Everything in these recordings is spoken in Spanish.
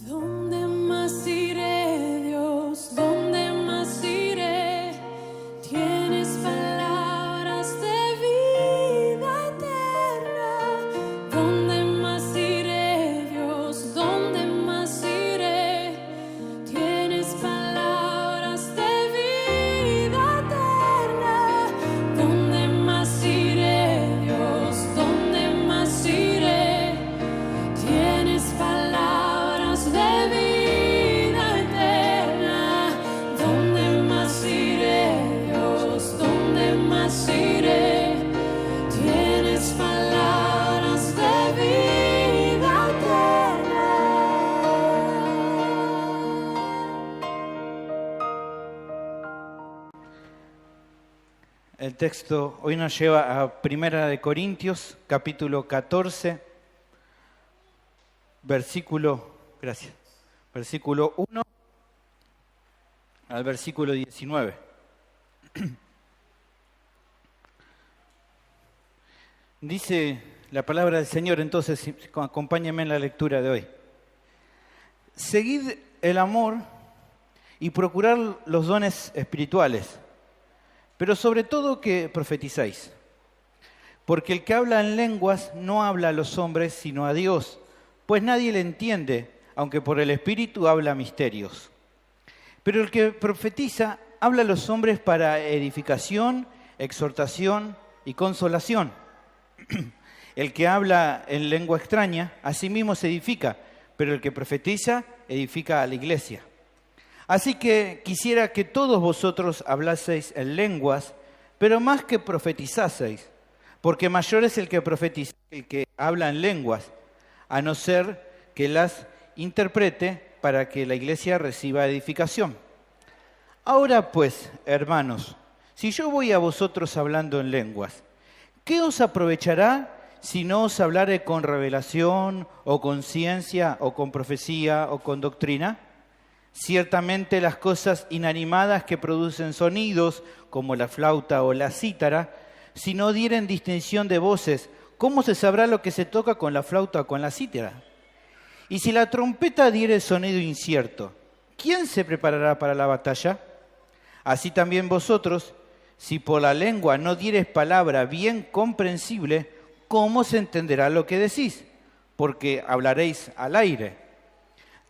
¿Dónde más iré, Dios? ¿Dónde más iré? Tienes palabras de vida eterna. ¿Dónde más iré, Dios? ¿Dónde más iré? Tienes palabras de vida eterna. ¿Dónde más iré, Dios? ¿Dónde más iré? Tienes palabras de vida eterna. ¿Dónde más iré, Dios? ¿Dónde más iré? Tienes palabras de vida eterna. El texto hoy nos lleva a Primera de Corintios, capítulo 14, versículo 1 al versículo 19. Dice la palabra del Señor, entonces acompáñenme en la lectura de hoy. Seguid el amor y procurad los dones espirituales, pero sobre todo que profeticéis. Porque el que habla en lenguas no habla a los hombres, sino a Dios, pues nadie le entiende, aunque por el Espíritu habla misterios. Pero el que profetiza habla a los hombres para edificación, exhortación y consolación. El que habla en lengua extraña, a sí mismo se edifica, pero el que profetiza edifica a la iglesia. Así que quisiera que todos vosotros hablaseis en lenguas, pero más que profetizaseis, porque mayor es el que profetiza que el que habla en lenguas, a no ser que las interprete para que la iglesia reciba edificación. Ahora pues, hermanos, si yo voy a vosotros hablando en lenguas, ¿qué os aprovechará si no os hablare con revelación, o con ciencia, o con profecía, o con doctrina? Ciertamente las cosas inanimadas que producen sonidos, como la flauta o la cítara, si no dieren distinción de voces, ¿cómo se sabrá lo que se toca con la flauta o con la cítara? Y si la trompeta diere sonido incierto, ¿quién se preparará para la batalla? Así también vosotros, si por la lengua no dieres palabra bien comprensible, ¿cómo se entenderá lo que decís? Porque hablaréis al aire.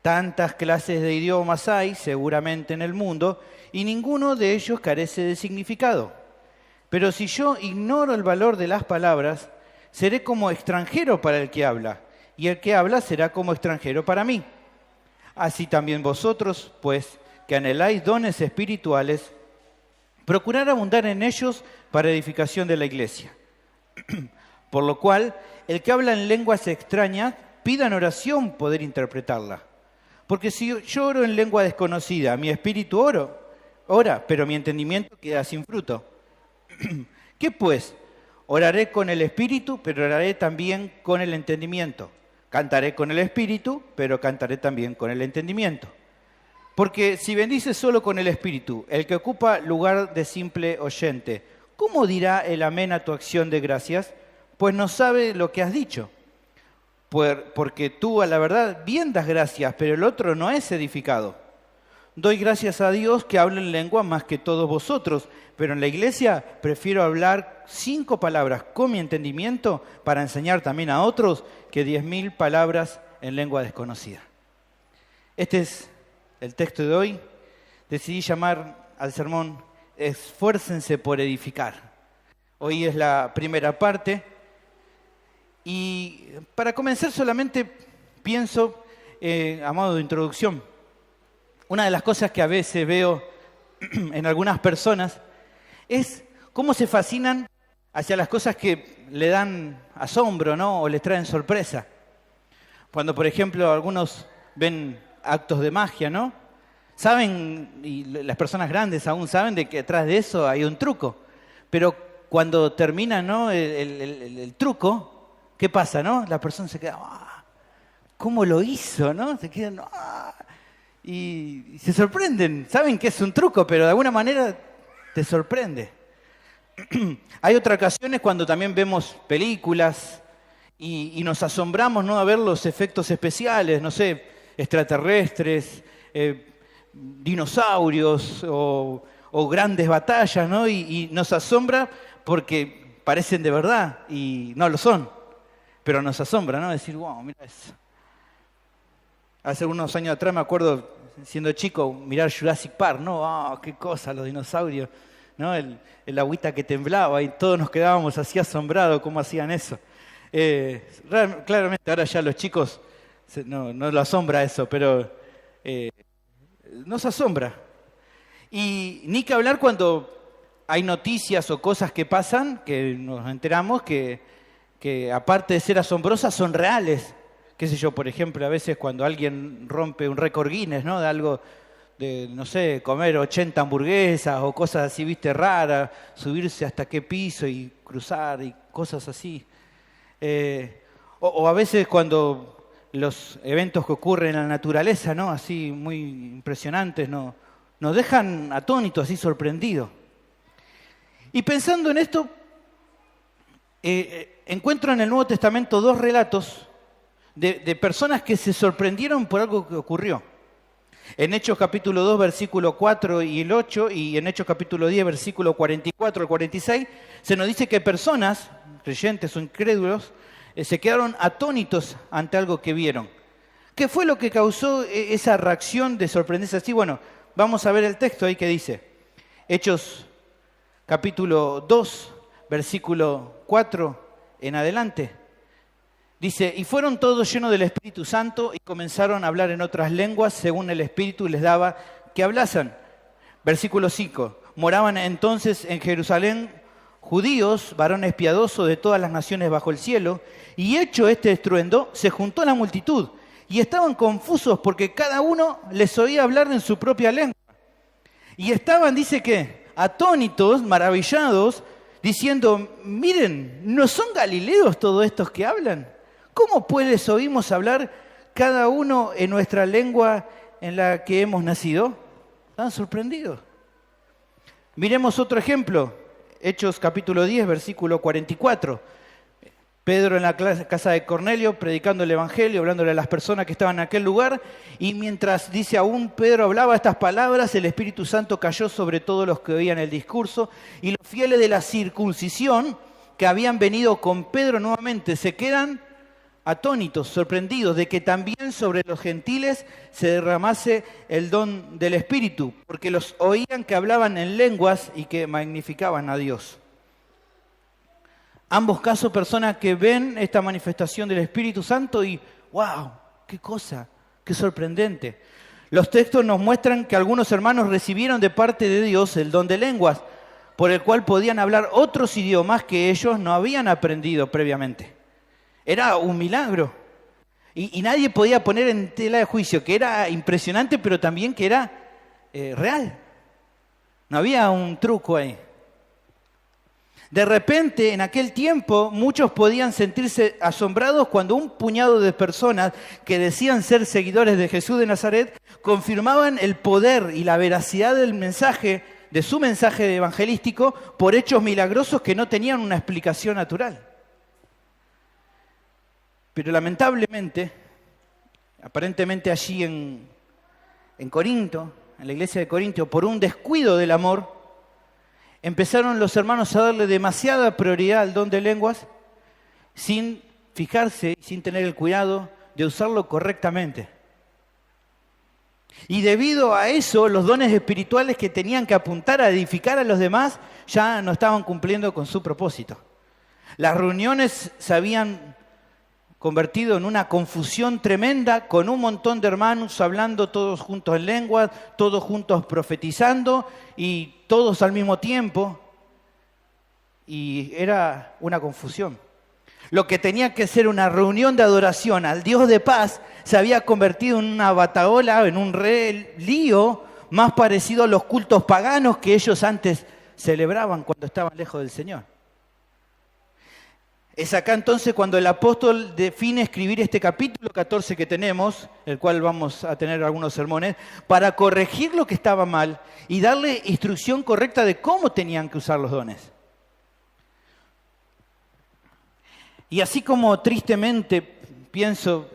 Tantas clases de idiomas hay seguramente en el mundo, y ninguno de ellos carece de significado. Pero si yo ignoro el valor de las palabras, seré como extranjero para el que habla, y el que habla será como extranjero para mí. Así también vosotros, pues, que anheláis dones espirituales, procurad abundar en ellos para edificación de la iglesia. Por lo cual, el que habla en lenguas extrañas, pida en oración poder interpretarla. Porque si yo oro en lengua desconocida, mi espíritu ora, pero mi entendimiento queda sin fruto. ¿Qué pues? Oraré con el espíritu, pero oraré también con el entendimiento. Cantaré con el espíritu, pero cantaré también con el entendimiento. Porque si bendices solo con el espíritu, el que ocupa lugar de simple oyente, ¿cómo dirá el amén a tu acción de gracias? Pues no sabe lo que has dicho. Porque tú a la verdad bien das gracias, pero el otro no es edificado. Doy gracias a Dios que hablo en lengua más que todos vosotros, pero en la iglesia prefiero hablar 5 palabras con mi entendimiento para enseñar también a otros que 10.000 palabras en lengua desconocida. Este es el texto de hoy. Decidí llamar al sermón Esfuércense por edificar. Hoy es la primera parte. Y para comenzar solamente pienso, a modo de introducción, una de las cosas que a veces veo en algunas personas es cómo se fascinan hacia las cosas que le dan asombro, ¿no? O les traen sorpresa. Cuando, por ejemplo, algunos ven actos de magia, ¿no? Saben, y las personas grandes aún saben de que detrás de eso hay un truco. Pero cuando termina, ¿no? el truco, ¿qué pasa, no? La persona se queda, ¿cómo lo hizo, no? Se quedan, y se sorprenden. Saben que es un truco, pero de alguna manera te sorprende. Hay otras ocasiones cuando también vemos películas y nos asombramos, ¿no? A ver los efectos especiales, no sé, extraterrestres, dinosaurios o grandes batallas, ¿no? Y nos asombra porque parecen de verdad y no lo son, pero nos asombra, ¿no? Decir, wow, mira eso. Hace unos años atrás me acuerdo, siendo chico, mirar Jurassic Park, ¿no? ¡Ah, qué cosa, los dinosaurios! ¿No? El agüita que temblaba y todos nos quedábamos así asombrados cómo hacían eso. Claramente ahora ya los chicos no lo asombra eso, pero nos asombra. Y ni que hablar cuando hay noticias o cosas que pasan, que nos enteramos que aparte de ser asombrosas son reales. Qué sé yo, por ejemplo, a veces cuando alguien rompe un récord Guinness, ¿no? De algo de, no sé, comer 80 hamburguesas o cosas así, viste, raras, subirse hasta qué piso y cruzar y cosas así. O a veces cuando los eventos que ocurren en la naturaleza, ¿no? Así muy impresionantes, ¿no? Nos dejan atónitos, así sorprendidos. Y pensando en esto, encuentro en el Nuevo Testamento dos relatos de personas que se sorprendieron por algo que ocurrió. En Hechos capítulo 2, versículo 4 y el 8, y en Hechos capítulo 10, versículo 44 al 46, se nos dice que personas, creyentes o incrédulos, se quedaron atónitos ante algo que vieron. ¿Qué fue lo que causó esa reacción de sorprenderse así? Bueno, vamos a ver el texto ahí que dice. Hechos capítulo 2, versículo 4 en adelante. Dice, y fueron todos llenos del Espíritu Santo y comenzaron a hablar en otras lenguas según el Espíritu les daba que hablasen. Versículo 5, moraban entonces en Jerusalén judíos, varones piadosos de todas las naciones bajo el cielo, y hecho este estruendo, se juntó la multitud, y estaban confusos porque cada uno les oía hablar en su propia lengua. Y estaban, dice que, atónitos, maravillados, diciendo, miren, ¿no son galileos todos estos que hablan? ¿Cómo pues les oímos hablar cada uno en nuestra lengua en la que hemos nacido? ¿Están sorprendidos? Miremos otro ejemplo. Hechos capítulo 10, versículo 44. Pedro en la casa de Cornelio, predicando el Evangelio, hablándole a las personas que estaban en aquel lugar, y mientras, dice aún, Pedro hablaba estas palabras, el Espíritu Santo cayó sobre todos los que oían el discurso, y los fieles de la circuncisión que habían venido con Pedro nuevamente se quedan atónitos, sorprendidos de que también sobre los gentiles se derramase el don del Espíritu, porque los oían que hablaban en lenguas y que magnificaban a Dios. Ambos casos, personas que ven esta manifestación del Espíritu Santo y ¡wow! ¡Qué cosa! ¡Qué sorprendente! Los textos nos muestran que algunos hermanos recibieron de parte de Dios el don de lenguas, por el cual podían hablar otros idiomas que ellos no habían aprendido previamente. Era un milagro. Y nadie podía poner en tela de juicio que era impresionante, pero también que era real. No había un truco ahí. De repente, en aquel tiempo, muchos podían sentirse asombrados cuando un puñado de personas que decían ser seguidores de Jesús de Nazaret confirmaban el poder y la veracidad del mensaje, de su mensaje evangelístico, por hechos milagrosos que no tenían una explicación natural. Pero lamentablemente, aparentemente allí en Corinto, en la iglesia de Corinto, por un descuido del amor, empezaron los hermanos a darle demasiada prioridad al don de lenguas sin fijarse, sin tener el cuidado de usarlo correctamente. Y debido a eso, los dones espirituales que tenían que apuntar a edificar a los demás ya no estaban cumpliendo con su propósito. Las reuniones se habían convertido en una confusión tremenda, con un montón de hermanos hablando todos juntos en lengua, todos juntos profetizando y todos al mismo tiempo. Y era una confusión. Lo que tenía que ser una reunión de adoración al Dios de paz se había convertido en una batahola, en un lío más parecido a los cultos paganos que ellos antes celebraban cuando estaban lejos del Señor. Es acá entonces cuando el apóstol define escribir este capítulo 14 que tenemos, el cual vamos a tener algunos sermones, para corregir lo que estaba mal y darle instrucción correcta de cómo tenían que usar los dones. Y así como tristemente pienso,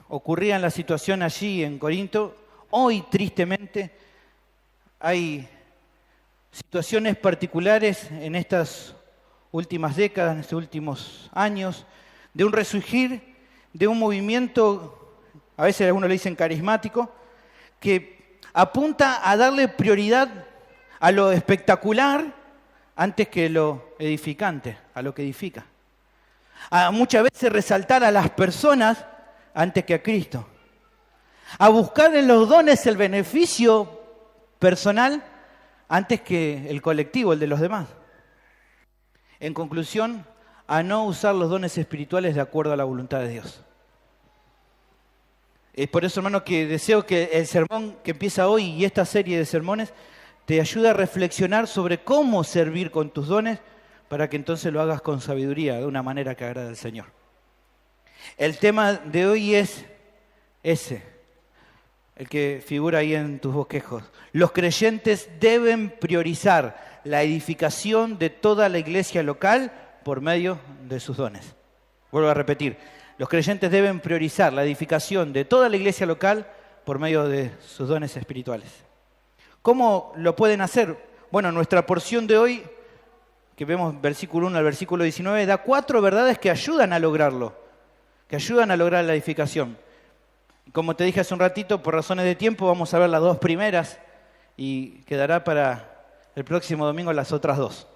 ocurría la situación allí en Corinto, hoy tristemente hay situaciones particulares en estas últimas décadas, en estos últimos años, de un resurgir, de un movimiento, a veces algunos le dicen carismático, que apunta a darle prioridad a lo espectacular antes que lo edificante, a lo que edifica. A muchas veces resaltar a las personas antes que a Cristo. A buscar en los dones el beneficio personal antes que el colectivo, el de los demás. En conclusión, a no usar los dones espirituales de acuerdo a la voluntad de Dios. Es por eso, hermano, que deseo que el sermón que empieza hoy y esta serie de sermones te ayude a reflexionar sobre cómo servir con tus dones para que entonces lo hagas con sabiduría, de una manera que agrade al Señor. El tema de hoy es ese, el que figura ahí en tus bosquejos. Los creyentes deben priorizar la edificación de toda la iglesia local por medio de sus dones. Vuelvo a repetir, los creyentes deben priorizar la edificación de toda la iglesia local por medio de sus dones espirituales. ¿Cómo lo pueden hacer? Bueno, nuestra porción de hoy, que vemos versículo 1 al versículo 19, da 4 verdades que ayudan a lograrlo, que ayudan a lograr la edificación. Como te dije hace un ratito, por razones de tiempo vamos a ver las 2 primeras y quedará para el próximo domingo las otras 2.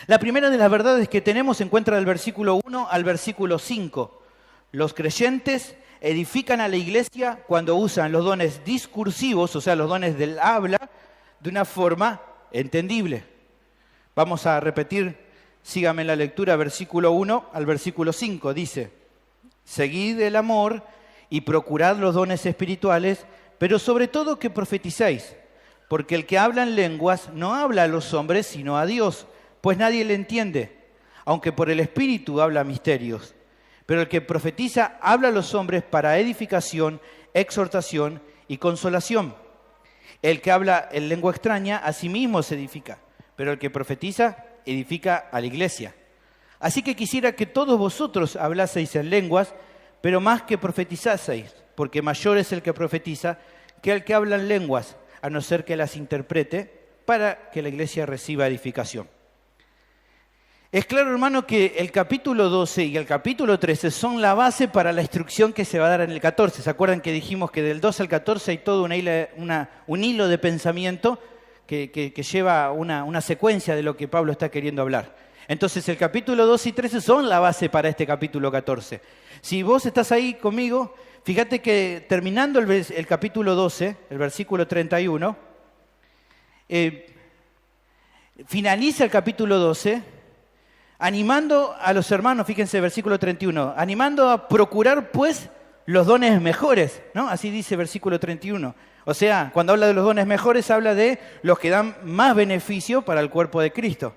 La primera de las verdades que tenemos se encuentra del versículo 1 al versículo 5. Los creyentes edifican a la iglesia cuando usan los dones discursivos, o sea, los dones del habla, de una forma entendible. Vamos a repetir, sígame en la lectura, versículo 1 al versículo 5. Dice, seguid el amor y procurad los dones espirituales, pero sobre todo que profeticéis, porque el que habla en lenguas no habla a los hombres, sino a Dios, pues nadie le entiende, aunque por el Espíritu habla misterios. Pero el que profetiza habla a los hombres para edificación, exhortación y consolación. El que habla en lengua extraña a sí mismo se edifica, pero el que profetiza edifica a la iglesia. Así que quisiera que todos vosotros hablaseis en lenguas, pero más que profetizaseis, porque mayor es el que profetiza que el que habla en lenguas, a no ser que las interprete, para que la iglesia reciba edificación. Es claro, hermano, que el capítulo 12 y el capítulo 13 son la base para la instrucción que se va a dar en el 14. ¿Se acuerdan que dijimos que del 12 al 14 hay todo un hilo de pensamiento que lleva una secuencia de lo que Pablo está queriendo hablar? Entonces el capítulo 12 y 13 son la base para este capítulo 14. Si vos estás ahí conmigo, fíjate que terminando el capítulo 12, el versículo 31, finaliza el capítulo 12 animando a los hermanos, fíjense, versículo 31, animando a procurar pues los dones mejores, ¿no? Así dice versículo 31. O sea, cuando habla de los dones mejores, habla de los que dan más beneficio para el cuerpo de Cristo.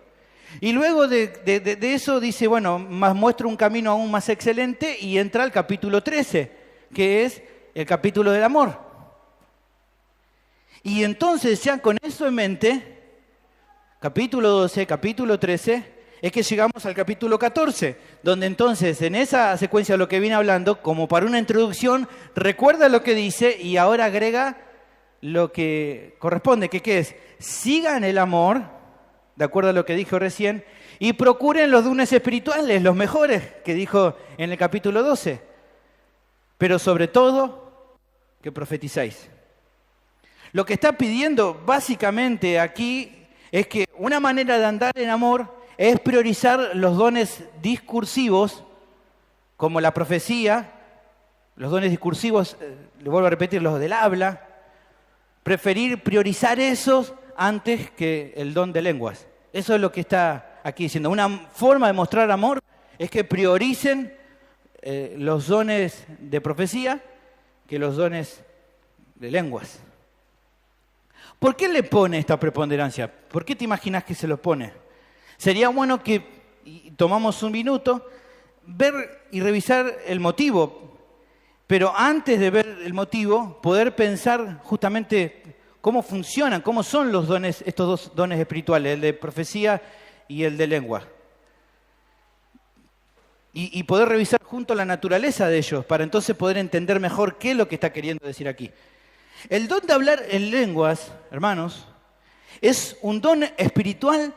Y luego de eso dice, bueno, más muestra un camino aún más excelente y entra al capítulo 13, que es el capítulo del amor. Y entonces, ya con eso en mente, capítulo 12, capítulo 13, es que llegamos al capítulo 14, donde entonces en esa secuencia de lo que viene hablando, como para una introducción, recuerda lo que dice y ahora agrega lo que corresponde, que ¿qué es? Sigan el amor, de acuerdo a lo que dijo recién, y procuren los dones espirituales, los mejores, que dijo en el capítulo 12. Pero sobre todo, que profetizáis. Lo que está pidiendo básicamente aquí es que una manera de andar en amor es priorizar los dones discursivos, como la profecía, los dones discursivos, le vuelvo a repetir, los del habla, priorizar esos antes que el don de lenguas. Eso es lo que está aquí diciendo. Una forma de mostrar amor es que prioricen los dones de profecía que los dones de lenguas. ¿Por qué le pone esta preponderancia? ¿Por qué te imaginas que se lo pone? Sería bueno que tomamos un minuto, ver y revisar el motivo, pero antes de ver el motivo, poder pensar justamente cómo funcionan, cómo son los dones, estos 2 dones espirituales, el de profecía y el de lengua. y poder revisar junto la naturaleza de ellos para entonces poder entender mejor qué es lo que está queriendo decir aquí. El don de hablar en lenguas, hermanos, es un don espiritual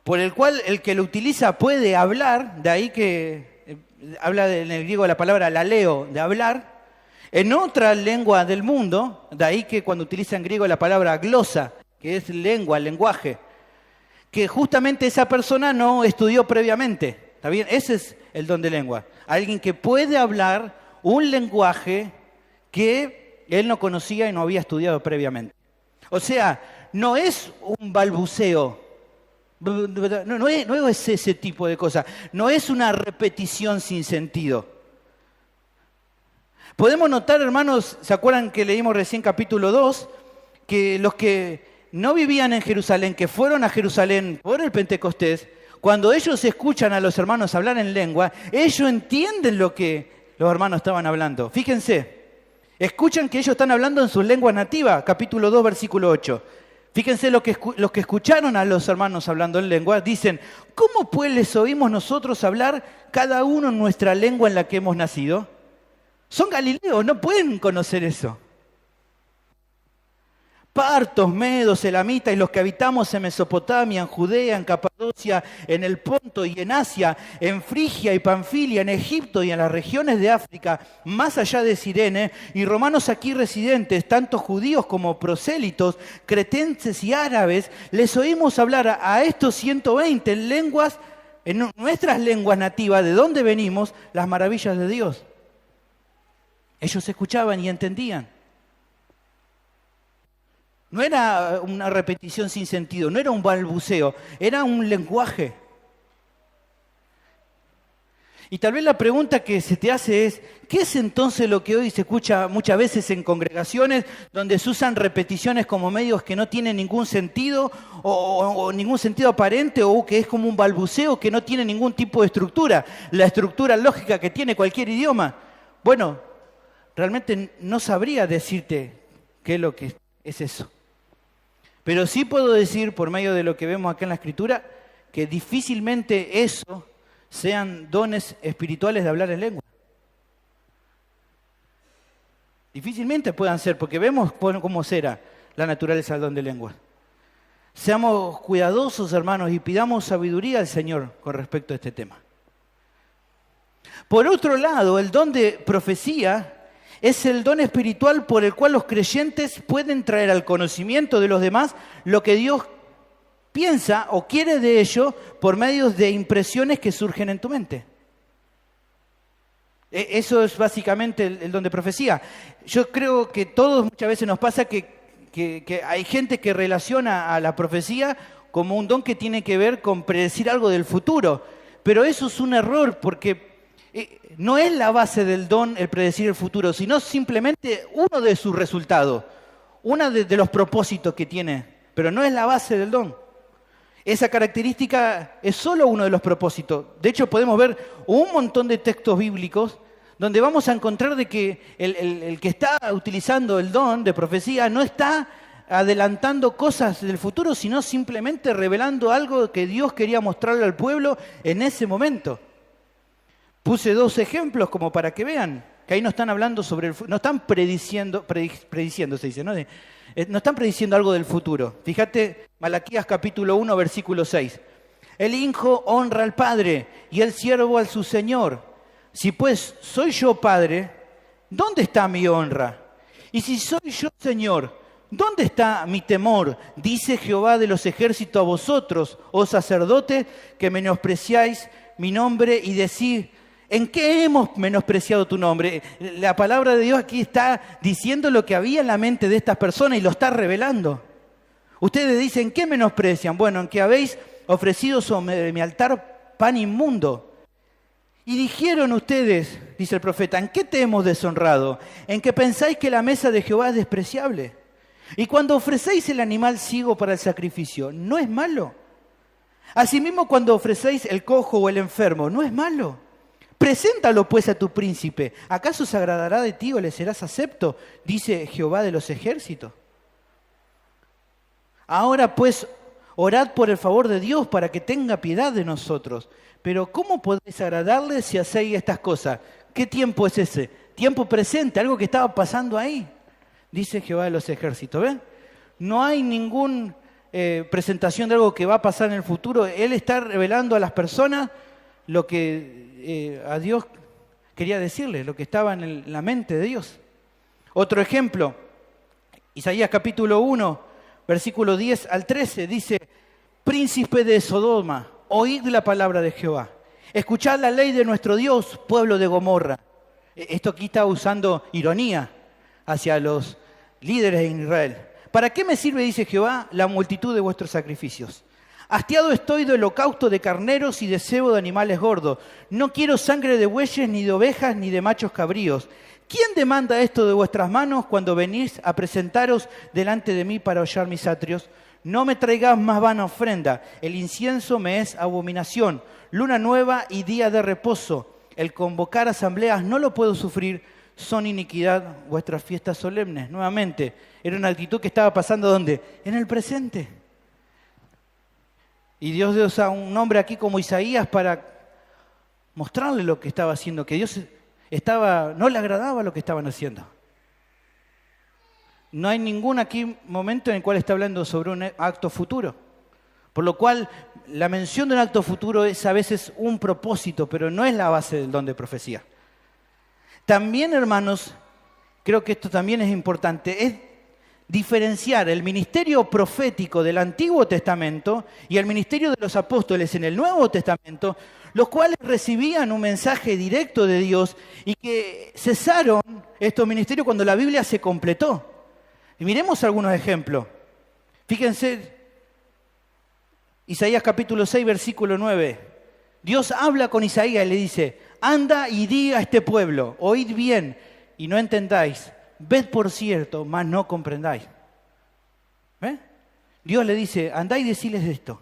por el cual el que lo utiliza puede hablar, de ahí que habla en el griego la palabra laleo, de hablar, en otra lengua del mundo, de ahí que cuando utiliza en griego la palabra glosa, que es lengua, lenguaje, que justamente esa persona no estudió previamente. ¿Está bien? Ese es el don de lengua. Alguien que puede hablar un lenguaje que él no conocía y no había estudiado previamente. O sea, no es un balbuceo, no es ese tipo de cosa, no es una repetición sin sentido. Podemos notar, hermanos, ¿se acuerdan que leímos recién capítulo 2? Que los que no vivían en Jerusalén, que fueron a Jerusalén por el Pentecostés, cuando ellos escuchan a los hermanos hablar en lengua, ellos entienden lo que los hermanos estaban hablando. Fíjense, escuchan que ellos están hablando en su lengua nativa, capítulo 2, versículo 8. Fíjense los que escucharon a los hermanos hablando en lengua, dicen, ¿cómo pues les oímos nosotros hablar cada uno en nuestra lengua en la que hemos nacido? Son galileos, no pueden conocer eso. Partos, medos, elamitas y los que habitamos en Mesopotamia, en Judea, en Capadocia, en el Ponto y en Asia, en Frigia y Panfilia, en Egipto y en las regiones de África, más allá de Cirene, y romanos aquí residentes, tanto judíos como prosélitos, cretenses y árabes, les oímos hablar a estos 120 en lenguas, en nuestras lenguas nativas, de donde venimos, las maravillas de Dios. Ellos escuchaban y entendían. No era una repetición sin sentido, no era un balbuceo, era un lenguaje. Y tal vez la pregunta que se te hace es, ¿qué es entonces lo que hoy se escucha muchas veces en congregaciones donde se usan repeticiones como medios que no tienen ningún sentido o ningún sentido aparente o que es como un balbuceo que no tiene ningún tipo de estructura, la estructura lógica que tiene cualquier idioma? Bueno, realmente no sabría decirte qué es lo que es eso. Pero sí puedo decir, por medio de lo que vemos acá en la Escritura, que difícilmente eso sean dones espirituales de hablar en lengua. Difícilmente puedan ser, porque vemos cómo será la naturaleza del don de lengua. Seamos cuidadosos, hermanos, y pidamos sabiduría al Señor con respecto a este tema. Por otro lado, el don de profecía es el don espiritual por el cual los creyentes pueden traer al conocimiento de los demás lo que Dios piensa o quiere de ellos por medio de impresiones que surgen en tu mente. Eso es básicamente el don de profecía. Yo creo que todos muchas veces nos pasa que hay gente que relaciona a la profecía como un don que tiene que ver con predecir algo del futuro. Pero eso es un error porque no es la base del don el predecir el futuro, sino simplemente uno de sus resultados, uno de los propósitos que tiene, pero no es la base del don. Esa característica es solo uno de los propósitos. De hecho, podemos ver un montón de textos bíblicos donde vamos a encontrar de que el que está utilizando el don de profecía no está adelantando cosas del futuro, sino simplemente revelando algo que Dios quería mostrarle al pueblo en ese momento. Puse 2 ejemplos como para que vean que ahí no están hablando sobre no están prediciendo se dice, ¿no? No están prediciendo algo del futuro. Fíjate, Malaquías capítulo 1, versículo 6. El hijo honra al padre y el siervo al su señor. Si pues soy yo padre, ¿dónde está mi honra? Y si soy yo señor, ¿dónde está mi temor? Dice Jehová de los ejércitos a vosotros, oh sacerdotes, que menospreciáis mi nombre y decís, ¿en qué hemos menospreciado tu nombre? La palabra de Dios aquí está diciendo lo que había en la mente de estas personas y lo está revelando. Ustedes dicen, ¿qué menosprecian? Bueno, en que habéis ofrecido sobre mi altar pan inmundo. Y dijeron ustedes, dice el profeta, ¿en qué te hemos deshonrado? En que pensáis que la mesa de Jehová es despreciable. Y cuando ofrecéis el animal ciego para el sacrificio, ¿no es malo? Asimismo, cuando ofrecéis el cojo o el enfermo, ¿no es malo? Preséntalo pues a tu príncipe. ¿Acaso se agradará de ti o le serás acepto? Dice Jehová de los ejércitos. Ahora pues Orad por el favor de Dios para que tenga piedad de nosotros. Pero ¿cómo podéis agradarle si hacéis estas cosas? ¿Qué tiempo es ese? Tiempo presente, algo que estaba pasando ahí. Dice Jehová de los ejércitos, ¿ven? No hay ninguna presentación de algo que va a pasar en el futuro. Él está revelando a las personas lo que a Dios quería decirle, lo que estaba en la mente de Dios. Otro ejemplo, Isaías capítulo 1, versículo 10 al 13, dice: príncipe de Sodoma, oíd la palabra de Jehová. Escuchad la ley de nuestro Dios, pueblo de Gomorra. Esto aquí está usando ironía hacia los líderes de Israel. ¿Para qué me sirve, dice Jehová, la multitud de vuestros sacrificios? Hastiado estoy de holocausto de carneros y de cebo de animales gordos. No quiero sangre de bueyes, ni de ovejas, ni de machos cabríos. ¿Quién demanda esto de vuestras manos cuando venís a presentaros delante de mí para hollar mis atrios? No me traigáis más vana ofrenda. El incienso me es abominación. Luna nueva y día de reposo. El convocar asambleas no lo puedo sufrir. Son iniquidad vuestras fiestas solemnes. Nuevamente, era una actitud que estaba pasando ¿dónde? En el presente. Y Dios usa un hombre aquí como Isaías para mostrarle lo que estaba haciendo, que Dios no le agradaba lo que estaban haciendo. No hay ningún aquí momento en el cual está hablando sobre un acto futuro. Por lo cual, la mención de un acto futuro es a veces un propósito, pero no es la base del don de profecía. También, hermanos, creo que esto también es importante, es diferenciar el ministerio profético del Antiguo Testamento y el ministerio de los apóstoles en el Nuevo Testamento, los cuales recibían un mensaje directo de Dios y que cesaron estos ministerios cuando la Biblia se completó. Y miremos algunos ejemplos. Fíjense, Isaías capítulo 6, versículo 9. Dios habla con Isaías y le dice: anda y di a este pueblo, oíd bien y no entendáis, ved por cierto, mas no comprendáis. ¿Ven? Dios le dice: andá y deciles esto.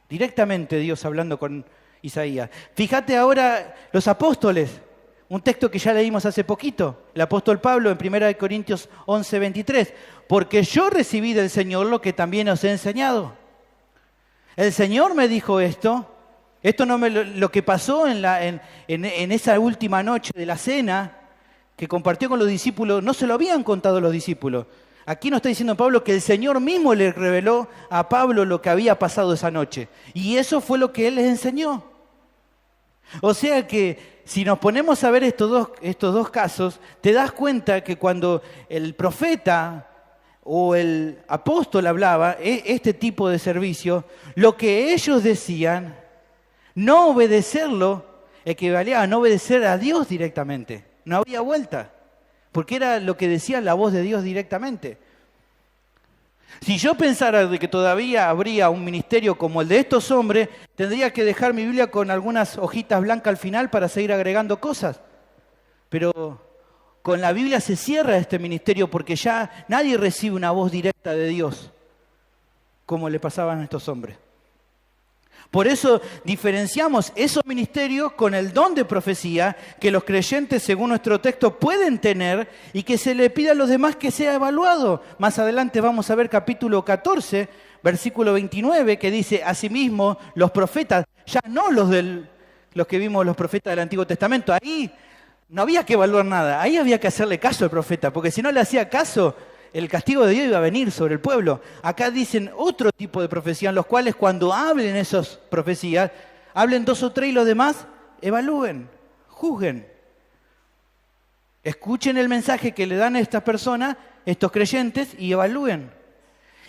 Directamente Dios hablando con Isaías. Fíjate ahora los apóstoles, un texto que ya leímos hace poquito, el apóstol Pablo en 1 Corintios 11, 23. Porque yo recibí del Señor lo que también os he enseñado. El Señor me dijo esto no lo que pasó en esa última noche de la cena que compartió con los discípulos, no se lo habían contado los discípulos. Aquí nos está diciendo Pablo que el Señor mismo le reveló a Pablo lo que había pasado esa noche. Y eso fue lo que Él les enseñó. O sea que si nos ponemos a ver estos dos casos, te das cuenta que cuando el profeta o el apóstol hablaba, este tipo de servicio, lo que ellos decían, no obedecerlo equivalía a no obedecer a Dios directamente. No había vuelta, porque era lo que decía la voz de Dios directamente. Si yo pensara de que todavía habría un ministerio como el de estos hombres, tendría que dejar mi Biblia con algunas hojitas blancas al final para seguir agregando cosas. Pero con la Biblia se cierra este ministerio porque ya nadie recibe una voz directa de Dios, como le pasaban a estos hombres. Por eso diferenciamos esos ministerios con el don de profecía que los creyentes, según nuestro texto, pueden tener y que se le pide a los demás que sea evaluado. Más adelante vamos a ver capítulo 14, versículo 29, que dice: asimismo, los profetas, ya no los que vimos los profetas del Antiguo Testamento, ahí no había que evaluar nada, ahí había que hacerle caso al profeta, porque si no le hacía caso, el castigo de Dios iba a venir sobre el pueblo. Acá dicen otro tipo de profecía, en los cuales cuando hablen esas profecías, hablen 2 o 3 y los demás evalúen, juzguen. Escuchen el mensaje que le dan a estas personas, estos creyentes, y evalúen.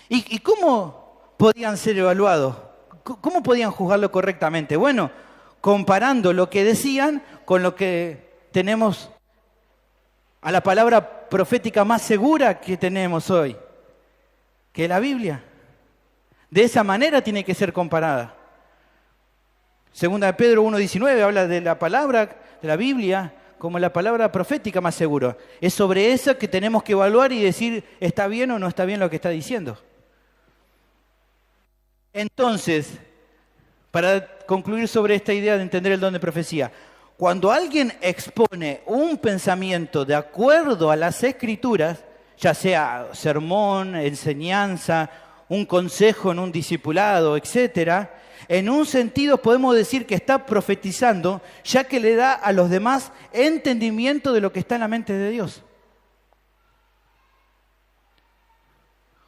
¿Y cómo podían ser evaluados? ¿Cómo podían juzgarlo correctamente? Bueno, comparando lo que decían con lo que tenemos a la palabra profética más segura que tenemos hoy, que es la Biblia. De esa manera tiene que ser comparada. Segunda de Pedro 1:19 habla de la palabra de la Biblia como la palabra profética más segura. Es sobre eso que tenemos que evaluar y decir está bien o no está bien lo que está diciendo. Entonces, para concluir sobre esta idea de entender el don de profecía, cuando alguien expone un pensamiento de acuerdo a las Escrituras, ya sea sermón, enseñanza, un consejo en un discipulado, etcétera, en un sentido podemos decir que está profetizando, ya que le da a los demás entendimiento de lo que está en la mente de Dios.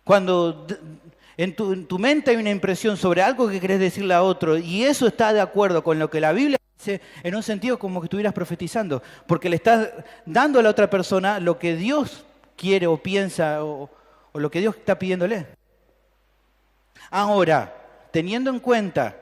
Cuando en tu mente hay una impresión sobre algo que querés decirle a otro y eso está de acuerdo con lo que la Biblia dice, en un sentido como que estuvieras profetizando, porque le estás dando a la otra persona lo que Dios quiere o piensa o lo que Dios está pidiéndole. Ahora, teniendo en cuenta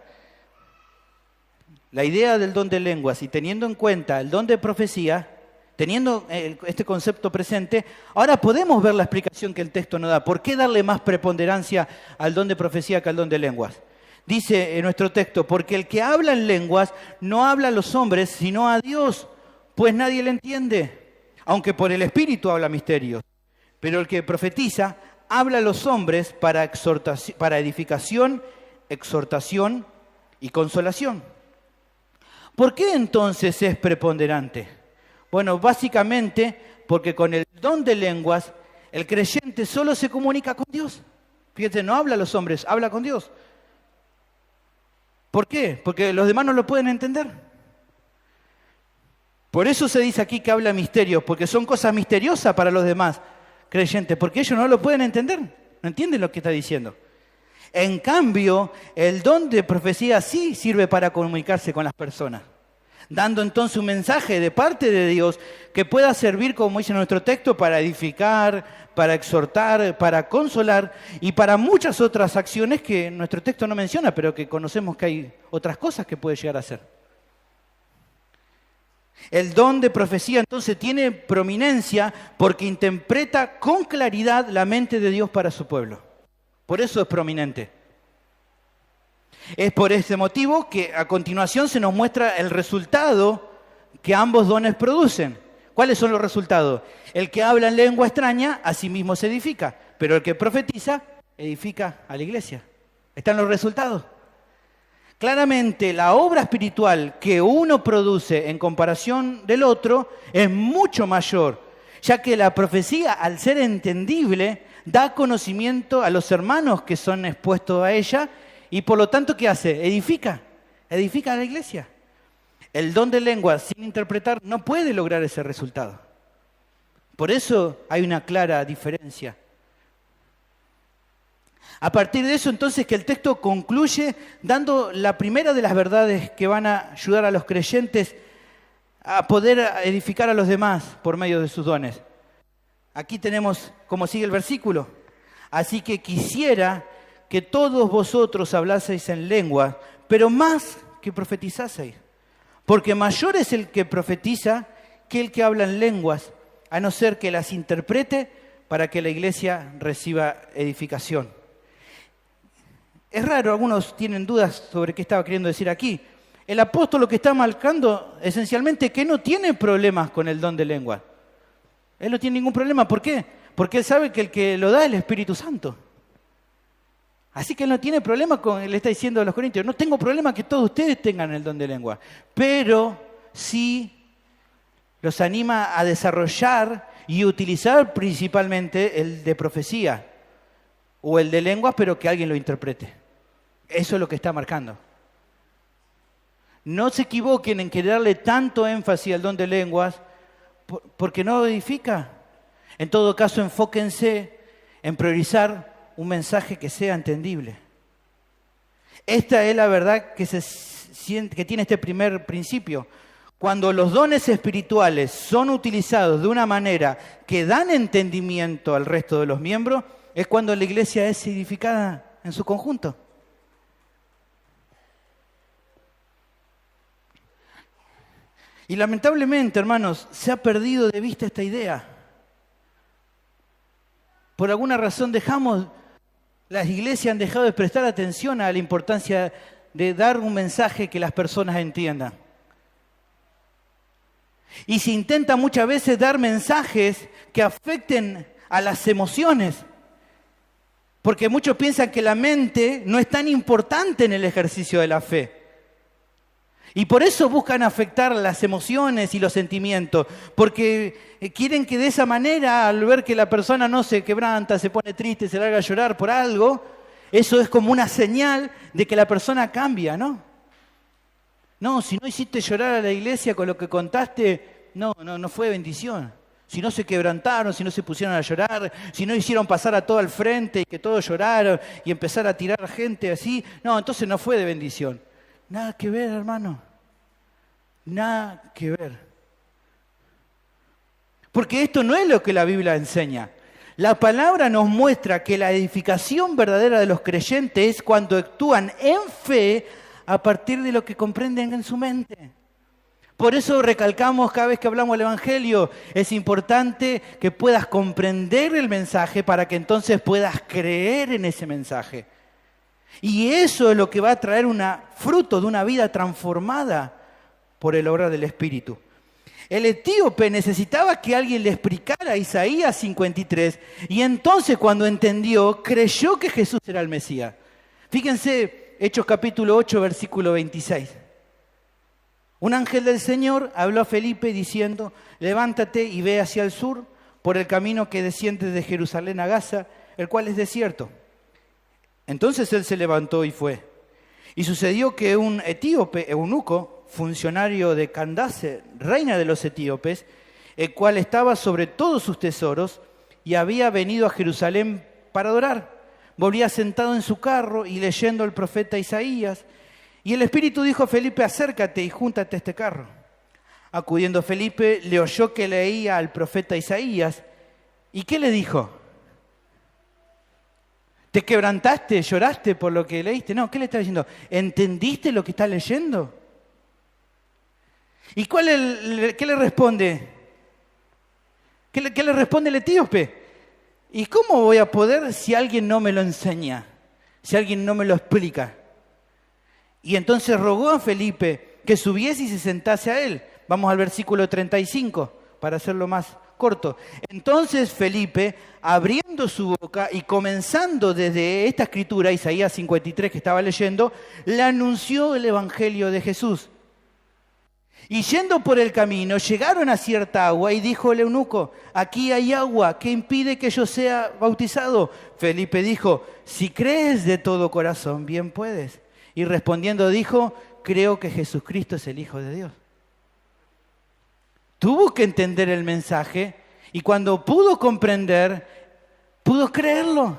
la idea del don de lenguas y teniendo en cuenta el don de profecía, teniendo este concepto presente, ahora podemos ver la explicación que el texto nos da. ¿Por qué darle más preponderancia al don de profecía que al don de lenguas? Dice en nuestro texto, porque el que habla en lenguas no habla a los hombres, sino a Dios, pues nadie le entiende, aunque por el Espíritu habla misterios. Pero el que profetiza habla a los hombres para edificación, exhortación y consolación. ¿Por qué entonces es preponderante? Bueno, básicamente porque con el don de lenguas el creyente solo se comunica con Dios. Fíjate, no habla a los hombres, habla con Dios. ¿Por qué? Porque los demás no lo pueden entender. Por eso se dice aquí que habla misterios, porque son cosas misteriosas para los demás creyentes, porque ellos no lo pueden entender, no entienden lo que está diciendo. En cambio, el don de profecía sí sirve para comunicarse con las personas, dando entonces un mensaje de parte de Dios que pueda servir, como dice nuestro texto, para edificar, para exhortar, para consolar y para muchas otras acciones que nuestro texto no menciona, pero que conocemos que hay otras cosas que puede llegar a hacer. El don de profecía entonces tiene prominencia porque interpreta con claridad la mente de Dios para su pueblo. Por eso es prominente. Es por ese motivo que a continuación se nos muestra el resultado que ambos dones producen. ¿Cuáles son los resultados? El que habla en lengua extraña, a sí mismo se edifica, pero el que profetiza, edifica a la iglesia. Están los resultados. Claramente, la obra espiritual que uno produce en comparación del otro es mucho mayor, ya que la profecía, al ser entendible, da conocimiento a los hermanos que son expuestos a ella y por lo tanto, ¿qué hace? Edifica a la iglesia. El don de lengua sin interpretar no puede lograr ese resultado. Por eso hay una clara diferencia. A partir de eso, entonces, que el texto concluye dando la primera de las verdades que van a ayudar a los creyentes a poder edificar a los demás por medio de sus dones. Aquí tenemos como sigue el versículo. Así que quisiera que todos vosotros hablaseis en lengua, pero más que profetizaseis. Porque mayor es el que profetiza que el que habla en lenguas, a no ser que las interprete para que la iglesia reciba edificación. Es raro, algunos tienen dudas sobre qué estaba queriendo decir aquí. El apóstol lo que está marcando esencialmente es que no tiene problemas con el don de lengua. Él no tiene ningún problema. ¿Por qué? Porque él sabe que el que lo da es el Espíritu Santo. Así que él no tiene problema con, le está diciendo a los corintios, no tengo problema que todos ustedes tengan el don de lengua, pero sí los anima a desarrollar y utilizar principalmente el de profecía o el de lenguas, pero que alguien lo interprete. Eso es lo que está marcando. No se equivoquen en querer darle tanto énfasis al don de lenguas porque no edifica. En todo caso, enfóquense en priorizar un mensaje que sea entendible. Esta es la verdad que tiene este primer principio. Cuando los dones espirituales son utilizados de una manera que dan entendimiento al resto de los miembros, es cuando la iglesia es edificada en su conjunto. Y lamentablemente, hermanos, se ha perdido de vista esta idea. Por alguna razón las iglesias han dejado de prestar atención a la importancia de dar un mensaje que las personas entiendan. Y se intenta muchas veces dar mensajes que afecten a las emociones. Porque muchos piensan que la mente no es tan importante en el ejercicio de la fe. Y por eso buscan afectar las emociones y los sentimientos, porque quieren que de esa manera, al ver que la persona no se quebranta, se pone triste, se larga a llorar por algo, Eso es como una señal de que la persona cambia, ¿no? No, si no hiciste llorar a la iglesia con lo que contaste, no fue bendición. Si no se quebrantaron, si no se pusieron a llorar, si no hicieron pasar a todo al frente y que todos lloraron y empezar a tirar gente así, no, entonces no fue de bendición. Nada que ver, hermano. Nada que ver. Porque esto no es lo que la Biblia enseña. La palabra nos muestra que la edificación verdadera de los creyentes es cuando actúan en fe a partir de lo que comprenden en su mente. Por eso recalcamos cada vez que hablamos del Evangelio, es importante que puedas comprender el mensaje para que entonces puedas creer en ese mensaje. Y eso es lo que va a traer fruto de una vida transformada por el obrar del Espíritu. El etíope necesitaba que alguien le explicara Isaías 53 y entonces cuando entendió, creyó que Jesús era el Mesías. Fíjense, Hechos capítulo 8, versículo 26. Un ángel del Señor habló a Felipe diciendo, levántate y ve hacia el sur por el camino que desciende de Jerusalén a Gaza, el cual es desierto. Entonces él se levantó y fue. Y sucedió que un etíope, eunuco, funcionario de Candace, reina de los etíopes, el cual estaba sobre todos sus tesoros y había venido a Jerusalén para adorar, volvía sentado en su carro y leyendo el profeta Isaías. Y el Espíritu dijo a Felipe, acércate y júntate a este carro. Acudiendo Felipe, le oyó que leía al profeta Isaías. ¿Y qué le dijo? ¿Te quebrantaste, lloraste por lo que leíste? No, ¿qué le está diciendo? ¿Entendiste lo que está leyendo? ¿Y qué le responde? ¿Qué le responde el etíope? ¿Y cómo voy a poder si alguien no me lo enseña? Si alguien no me lo explica. Y entonces rogó a Felipe que subiese y se sentase a él. Vamos al versículo 35, para hacerlo más corto. Entonces Felipe, abriendo su boca y comenzando desde esta escritura, Isaías 53 que estaba leyendo, le anunció el evangelio de Jesús. Y yendo por el camino, llegaron a cierta agua y dijo el eunuco, aquí hay agua, ¿qué impide que yo sea bautizado? Felipe dijo, si crees de todo corazón, bien puedes. Y respondiendo dijo, creo que Jesucristo es el Hijo de Dios. Tuvo que entender el mensaje y cuando pudo comprender, pudo creerlo.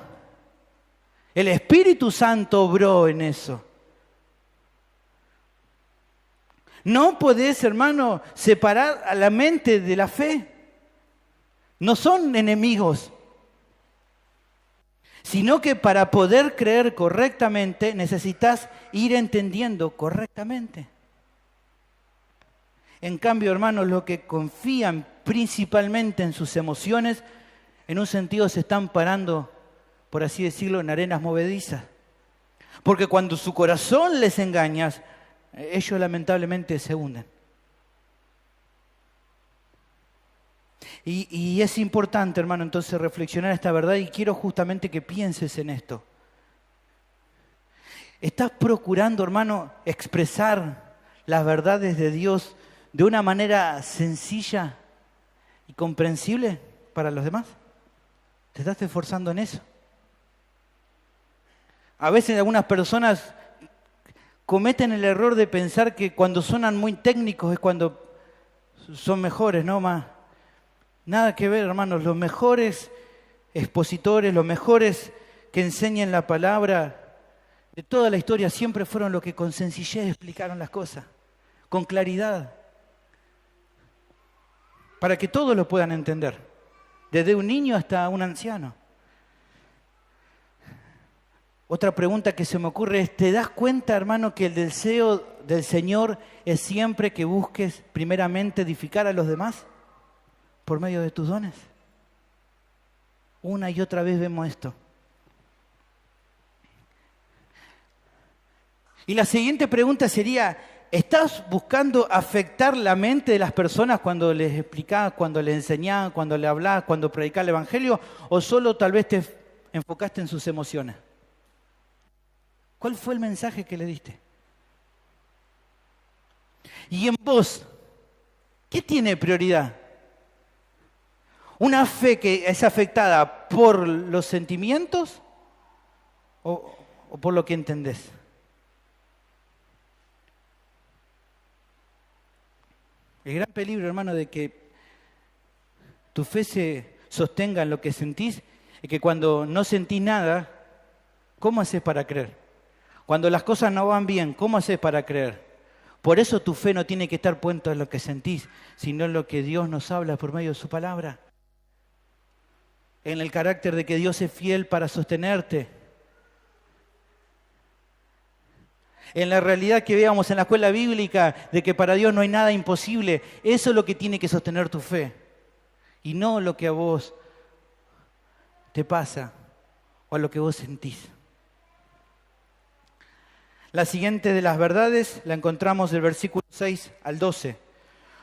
El Espíritu Santo obró en eso. No podés, hermano, separar a la mente de la fe. No son enemigos. Sino que para poder creer correctamente necesitas ir entendiendo correctamente. En cambio, hermanos, los que confían principalmente en sus emociones, en un sentido se están parando, por así decirlo, en arenas movedizas. Porque cuando su corazón les engaña, ellos lamentablemente se hunden. Y es importante, hermano, entonces reflexionar esta verdad y quiero justamente que pienses en esto. ¿Estás procurando, hermano, expresar las verdades de Dios de una manera sencilla y comprensible para los demás? ¿Te estás esforzando en eso? A veces algunas personas cometen el error de pensar que cuando suenan muy técnicos es cuando son mejores, ¿no? Nada que ver, hermanos. Los mejores expositores, los mejores que enseñan la palabra de toda la historia siempre fueron los que con sencillez explicaron las cosas, con claridad, para que todos lo puedan entender, desde un niño hasta un anciano. Otra pregunta que se me ocurre es, ¿te das cuenta, hermano, que el deseo del Señor es siempre que busques primeramente edificar a los demás por medio de tus dones? Una y otra vez vemos esto. Y la siguiente pregunta sería, ¿estás buscando afectar la mente de las personas cuando les explicás, cuando les enseñás, cuando les hablás, cuando predicás el Evangelio? ¿O solo tal vez te enfocaste en sus emociones? ¿Cuál fue el mensaje que le diste? Y en vos, ¿qué tiene prioridad? ¿Una fe que es afectada por los sentimientos o por lo que entendés? El gran peligro, hermano, de que tu fe se sostenga en lo que sentís es que cuando no sentís nada, ¿cómo haces para creer? Cuando las cosas no van bien, ¿cómo haces para creer? Por eso tu fe no tiene que estar puesta en lo que sentís, sino en lo que Dios nos habla por medio de su palabra. En el carácter de que Dios es fiel para sostenerte. En la realidad que veamos en la escuela bíblica de que para Dios no hay nada imposible. Eso es lo que tiene que sostener tu fe. Y no lo que a vos te pasa o a lo que vos sentís. La siguiente de las verdades la encontramos del versículo 6 al 12.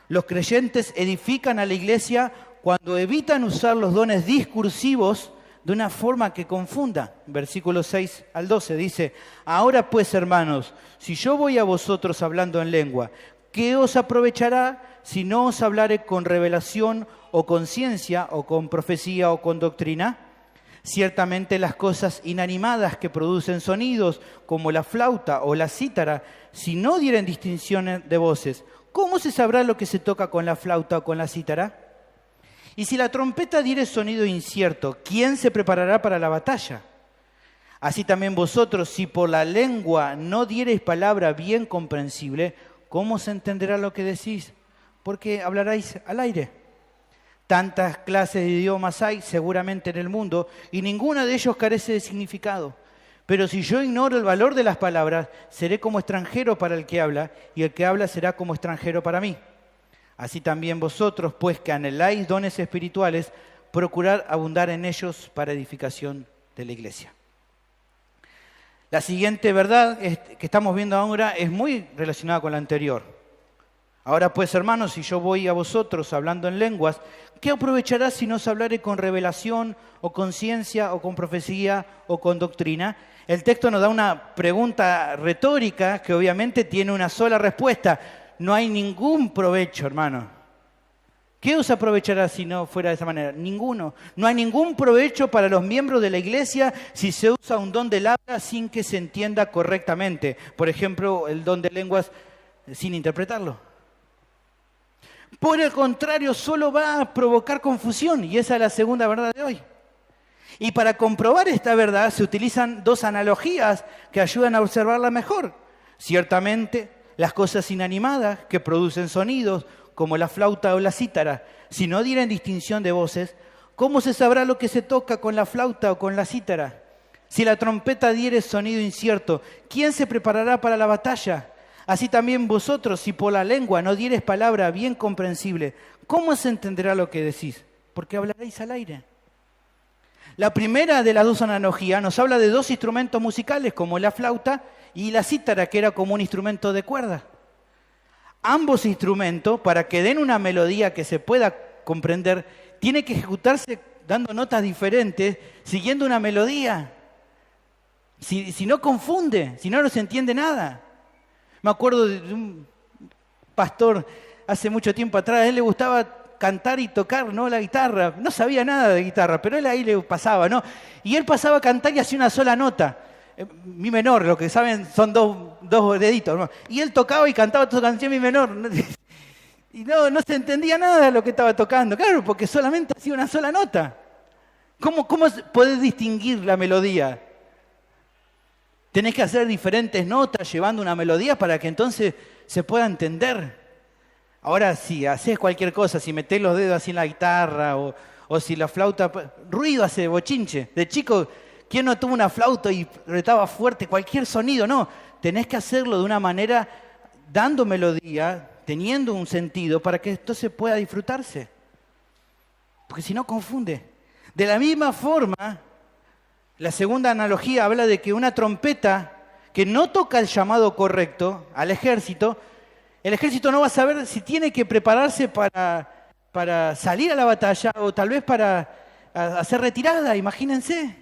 Los creyentes edifican a la iglesia cuando evitan usar los dones discursivos de una forma que confunda. Versículo 6 al 12 dice: ahora pues, hermanos, si yo voy a vosotros hablando en lengua, ¿qué os aprovechará si no os hablare con revelación o con ciencia o con profecía o con doctrina? Ciertamente las cosas inanimadas que producen sonidos, como la flauta o la cítara, si no dieren distinción de voces, ¿cómo se sabrá lo que se toca con la flauta o con la cítara? Y si la trompeta diere sonido incierto, ¿quién se preparará para la batalla? Así también vosotros, si por la lengua no diereis palabra bien comprensible, ¿cómo se entenderá lo que decís? Porque hablaréis al aire. Tantas clases de idiomas hay seguramente en el mundo, y ninguno de ellos carece de significado. Pero si yo ignoro el valor de las palabras, seré como extranjero para el que habla, y el que habla será como extranjero para mí. Así también vosotros, pues que anheláis dones espirituales, procurad abundar en ellos para edificación de la iglesia. La siguiente verdad que estamos viendo ahora es muy relacionada con la anterior. Ahora pues, hermanos, si yo voy a vosotros hablando en lenguas, ¿qué aprovechará si no os hablare con revelación o con ciencia o con profecía o con doctrina? El texto nos da una pregunta retórica que obviamente tiene una sola respuesta. No hay ningún provecho, hermano. ¿Qué os aprovechará si no fuera de esa manera? Ninguno. No hay ningún provecho para los miembros de la iglesia si se usa un don del habla sin que se entienda correctamente. Por ejemplo, el don de lenguas sin interpretarlo. Por el contrario, solo va a provocar confusión, y esa es la segunda verdad de hoy. Y para comprobar esta verdad se utilizan dos analogías que ayudan a observarla mejor. Ciertamente, las cosas inanimadas que producen sonidos, como la flauta o la cítara, si no dieren distinción de voces, ¿cómo se sabrá lo que se toca con la flauta o con la cítara? Si la trompeta diere sonido incierto, ¿quién se preparará para la batalla? Así también vosotros, si por la lengua no dieres palabra bien comprensible, ¿cómo se entenderá lo que decís? Porque hablaréis al aire. La primera de las dos analogías nos habla de dos instrumentos musicales, como la flauta y la cítara, que era como un instrumento de cuerda. Ambos instrumentos, para que den una melodía que se pueda comprender, tienen que ejecutarse dando notas diferentes, siguiendo una melodía. Si no confunde, si no se entiende nada. Me acuerdo de un pastor hace mucho tiempo atrás, a él le gustaba cantar y tocar, ¿no?, la guitarra. No sabía nada de guitarra, pero él ahí le pasaba, ¿no? Y él pasaba a cantar y hacía una sola nota. Mi menor, lo que saben son dos deditos, ¿no? Y él tocaba y cantaba toda su canción mi menor. Y no se entendía nada de lo que estaba tocando. Claro, porque solamente hacía una sola nota. ¿Cómo podés distinguir la melodía? Tenés que hacer diferentes notas llevando una melodía para que entonces se pueda entender. Ahora, si haces cualquier cosa, si metés los dedos así en la guitarra o si la flauta... Ruido hace bochinche. De chico, ¿quién no tuvo una flauta y retaba fuerte cualquier sonido? No, tenés que hacerlo de una manera dando melodía, teniendo un sentido para que esto se pueda disfrutarse. Porque si no, confunde. De la misma forma, la segunda analogía habla de que una trompeta que no toca el llamado correcto al ejército, el ejército no va a saber si tiene que prepararse para salir a la batalla o tal vez para hacer retirada, imagínense.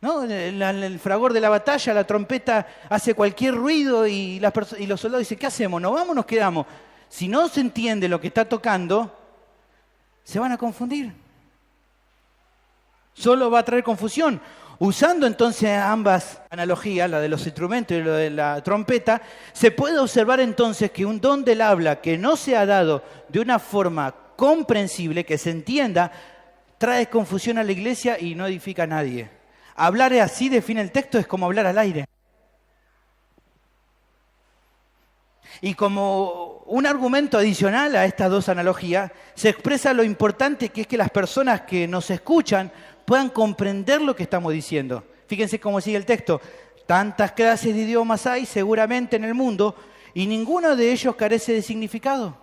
¿No? En el fragor de la batalla, la trompeta hace cualquier ruido y los soldados dicen, ¿qué hacemos? ¿Nos vamos o nos quedamos? Si no se entiende lo que está tocando, se van a confundir. Solo va a traer confusión. Usando entonces ambas analogías, la de los instrumentos y la de la trompeta, se puede observar entonces que un don del habla que no se ha dado de una forma comprensible, que se entienda, trae confusión a la iglesia y no edifica a nadie. Hablar así, define el texto, es como hablar al aire. Y como un argumento adicional a estas dos analogías, se expresa lo importante que es que las personas que nos escuchan puedan comprender lo que estamos diciendo. Fíjense cómo sigue el texto. Tantas clases de idiomas hay seguramente en el mundo y ninguno de ellos carece de significado.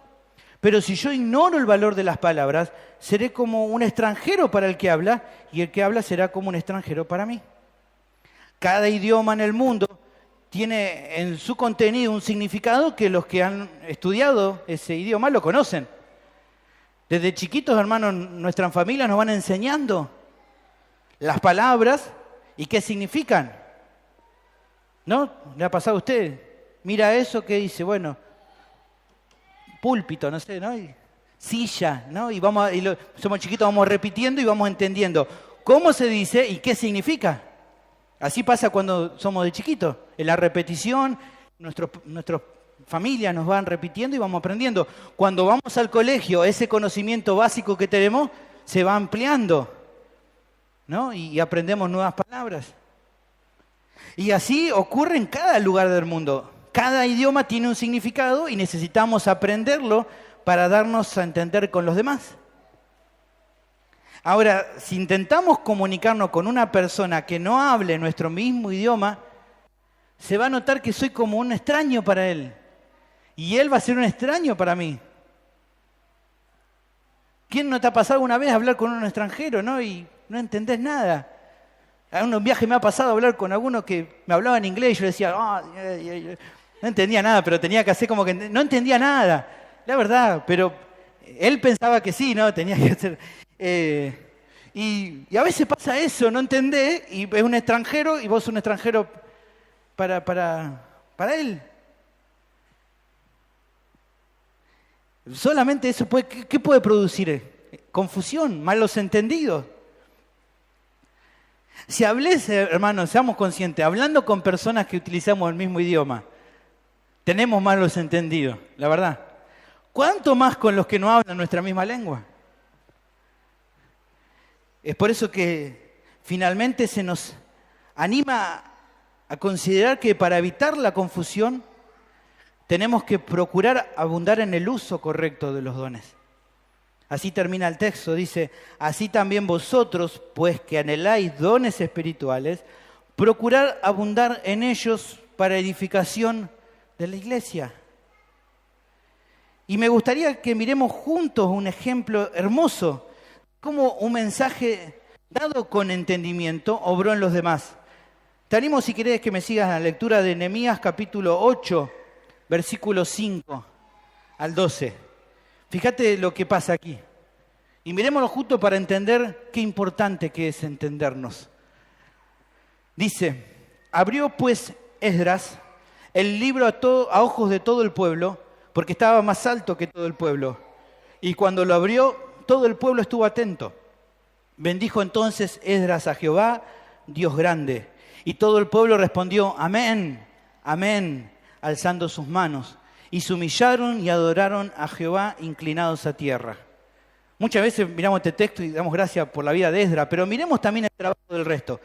Pero si yo ignoro el valor de las palabras, seré como un extranjero para el que habla y el que habla será como un extranjero para mí. Cada idioma en el mundo tiene en su contenido un significado que los que han estudiado ese idioma lo conocen. Desde chiquitos, hermanos, nuestras familias nos van enseñando las palabras y qué significan. ¿No? ¿Le ha pasado a usted? Mira eso que dice, bueno, púlpito, no sé, ¿no? Y silla, ¿no? Y somos chiquitos, vamos repitiendo y vamos entendiendo cómo se dice y qué significa. Así pasa cuando somos de chiquitos. En la repetición, nuestras familias nos van repitiendo y vamos aprendiendo. Cuando vamos al colegio, ese conocimiento básico que tenemos se va ampliando, ¿no? Y aprendemos nuevas palabras. Y así ocurre en cada lugar del mundo. Cada idioma tiene un significado y necesitamos aprenderlo para darnos a entender con los demás. Ahora, si intentamos comunicarnos con una persona que no hable nuestro mismo idioma, se va a notar que soy como un extraño para él. Y él va a ser un extraño para mí. ¿Quién no te ha pasado una vez hablar con un extranjero, no? Y no entendés nada. En un viaje me ha pasado hablar con alguno que me hablaba en inglés y yo decía, no entendía nada, pero tenía que hacer como que no entendía nada. La verdad, pero él pensaba que sí, ¿no? Tenía que hacer... Y a veces pasa eso, no entendés, y es un extranjero y vos un extranjero para él. Solamente eso ¿qué puede producir? Confusión, malos entendidos. Si hablés, hermanos, seamos conscientes, hablando con personas que utilizamos el mismo idioma, tenemos malos entendidos, la verdad. ¿Cuánto más con los que no hablan nuestra misma lengua? Es por eso que finalmente se nos anima a considerar que para evitar la confusión tenemos que procurar abundar en el uso correcto de los dones. Así termina el texto, dice, así también vosotros, pues que anheláis dones espirituales, procurar abundar en ellos para edificación de la iglesia. Y me gustaría que miremos juntos un ejemplo hermoso, como un mensaje dado con entendimiento obró en los demás. Te animo, si querés, que me sigas en la lectura de Nehemías capítulo 8, versículos 5 al 12. Fíjate lo que pasa aquí. Y mirémoslo juntos para entender qué importante que es entendernos. Dice, abrió pues Esdras el libro a ojos de todo el pueblo, porque estaba más alto que todo el pueblo. Y cuando lo abrió, todo el pueblo estuvo atento. Bendijo entonces Esdras a Jehová, Dios grande. Y todo el pueblo respondió, amén, amén, alzando sus manos. Y se humillaron y adoraron a Jehová inclinados a tierra. Muchas veces miramos este texto y damos gracias por la vida de Esdras, pero miremos también el trabajo del resto.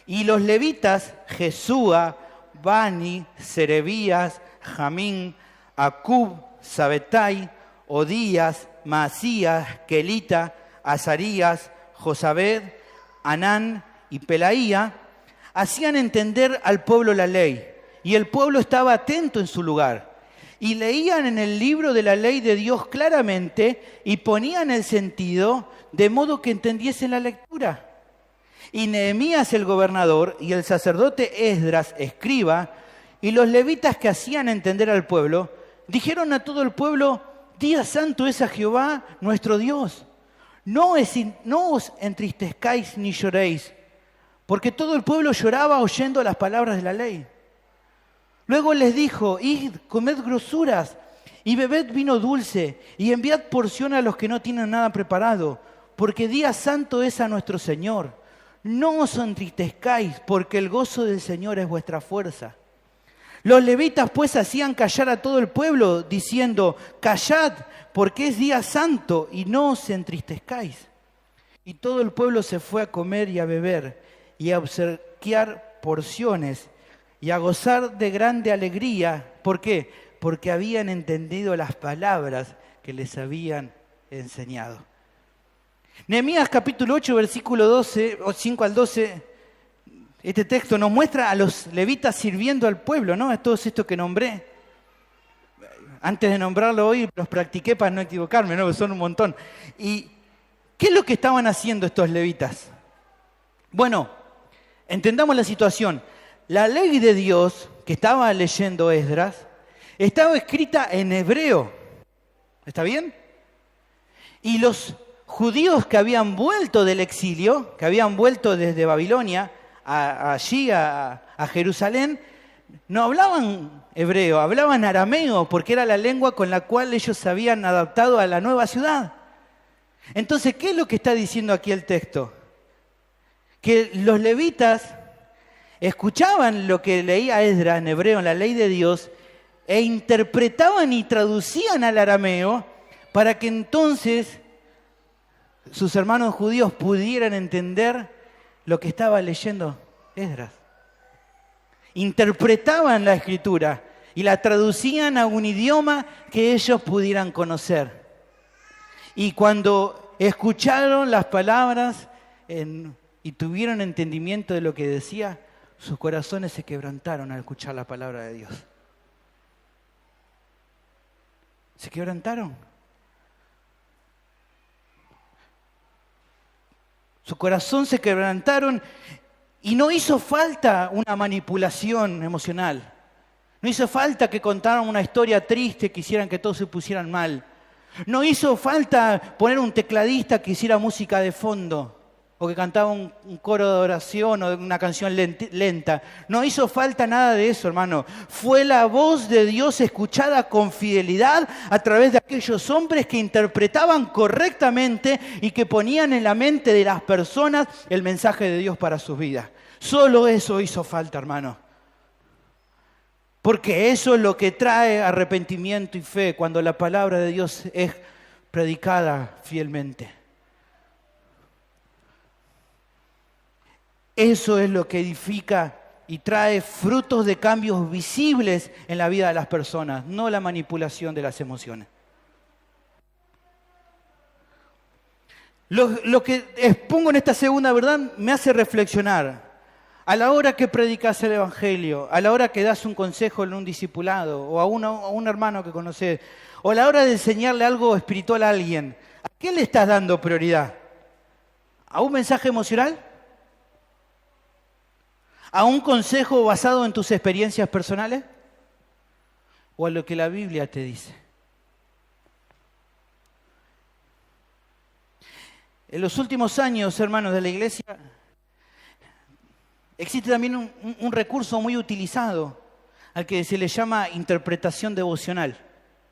Y los levitas, Jesúa, Bani, Serebías, Jamín, Acub, Sabetai, Odías, Maasías, Kelita, Azarías, Josabed, Anán y Pelaía, hacían entender al pueblo la ley, y el pueblo estaba atento en su lugar. Y leían en el libro de la ley de Dios claramente y ponían el sentido de modo que entendiesen la lectura. Y Nehemías el gobernador y el sacerdote Esdras escriba y los levitas que hacían entender al pueblo dijeron a todo el pueblo, día santo es a Jehová nuestro Dios. No os entristezcáis ni lloréis, porque todo el pueblo lloraba oyendo las palabras de la ley. Luego les dijo, id, comed grosuras y bebed vino dulce y enviad porción a los que no tienen nada preparado, porque día santo es a nuestro Señor. no os entristezcáis, porque el gozo del Señor es vuestra fuerza. Los levitas pues hacían callar a todo el pueblo, diciendo, callad, porque es día santo, y no os entristezcáis. Y todo el pueblo se fue a comer y a beber, y a obsequiar porciones, y a gozar de grande alegría. ¿Por qué? Porque habían entendido las palabras que les habían enseñado. Nehemías capítulo 8, versículo 12, o 5 al 12, este texto nos muestra a los levitas sirviendo al pueblo, ¿no? Es todo esto que nombré. Antes de nombrarlo hoy, los practiqué para no equivocarme, ¿no? Son un montón. ¿Y qué es lo que estaban haciendo estos levitas? Bueno, entendamos la situación. La ley de Dios, que estaba leyendo Esdras, estaba escrita en hebreo. ¿Está bien? Y los judíos que habían vuelto del exilio, que habían vuelto desde Babilonia allí a Jerusalén, no hablaban hebreo, hablaban arameo, porque era la lengua con la cual ellos se habían adaptado a la nueva ciudad. Entonces, ¿qué es lo que está diciendo aquí el texto? Que los levitas escuchaban lo que leía Esdras en hebreo, en la ley de Dios, e interpretaban y traducían al arameo para que entonces sus hermanos judíos pudieran entender lo que estaba leyendo Esdras. Interpretaban la escritura y la traducían a un idioma que ellos pudieran conocer. Y cuando escucharon las palabras y tuvieron entendimiento de lo que decía, sus corazones se quebrantaron al escuchar la palabra de Dios. ¿Se quebrantaron? Su corazón se quebrantaron y no hizo falta una manipulación emocional. No hizo falta que contaran una historia triste, que hicieran que todos se pusieran mal. No hizo falta poner un tecladista que hiciera música de fondo o que cantaba un coro de oración o una canción lenta. No hizo falta nada de eso, hermano. Fue la voz de Dios escuchada con fidelidad a través de aquellos hombres que interpretaban correctamente y que ponían en la mente de las personas el mensaje de Dios para sus vidas. Solo eso hizo falta, hermano. Porque eso es lo que trae arrepentimiento y fe cuando la palabra de Dios es predicada fielmente. Eso es lo que edifica y trae frutos de cambios visibles en la vida de las personas, no la manipulación de las emociones. Lo que expongo en esta segunda verdad me hace reflexionar. A la hora que predicas el Evangelio, a la hora que das un consejo en un discipulado o a un hermano que conoces, o a la hora de enseñarle algo espiritual a alguien, ¿a qué le estás dando prioridad? ¿A un mensaje emocional? ¿A un consejo basado en tus experiencias personales? ¿O a lo que la Biblia te dice? En los últimos años, hermanos de la iglesia, existe también un recurso muy utilizado al que se le llama interpretación devocional.